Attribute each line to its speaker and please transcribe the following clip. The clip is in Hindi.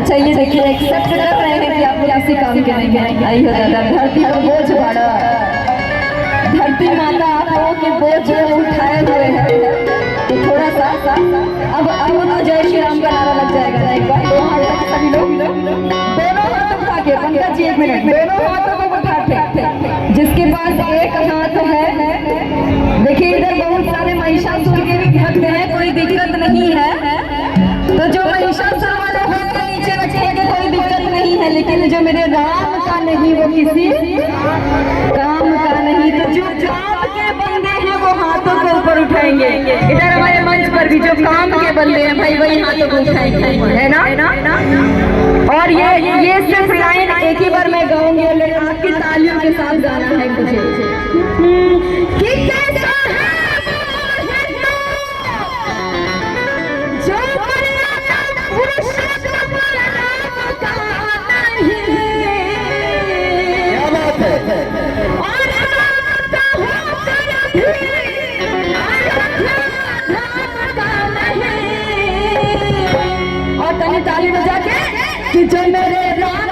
Speaker 1: अच्छा ये देखिए एक्सेप्ट कर रहे हैं कि आप लोग किसी काम के नहीं हैं। आई हो दादा, धरती पर बोझ पड़ा, धरती माता आप लोगों के बोझ जो उठाए हुए हैं, तो थोड़ा सा अब तो जय श्री राम का नारा लग जाएगा ना। एक बार दो हाथ तक सभी लोग, दोनों हाथ उठा के, पंकज जी 1 मिनट, दोनों हाथों को उठा के, जिसके पास एक हाथ है, देखिए इधर बहुत सारे महिषासुर के भी भक्त हैं, कोई दिक्कत नहीं है। तो जो महिषासुर वाले होंगे नीचे रखेंगे, कोई दिक्कत नहीं है, लेकिन जो मेरे राम का नहीं वो किसी काम का नहीं। तो जो काम के बंदे हैं वो हाथों को ऊपर उठाएंगे। इधर हमारे मंच पर भी जो काम के बंदे हैं भाई वही हाथों को उठाएंगे, है ना। और ये सिर्फ लाइन एक ही बार मैं गाऊंगी, लेकिन आपकी तालियों के साथ गाना है मुझे। और तनी ताली बजा के कि जो मेरे राम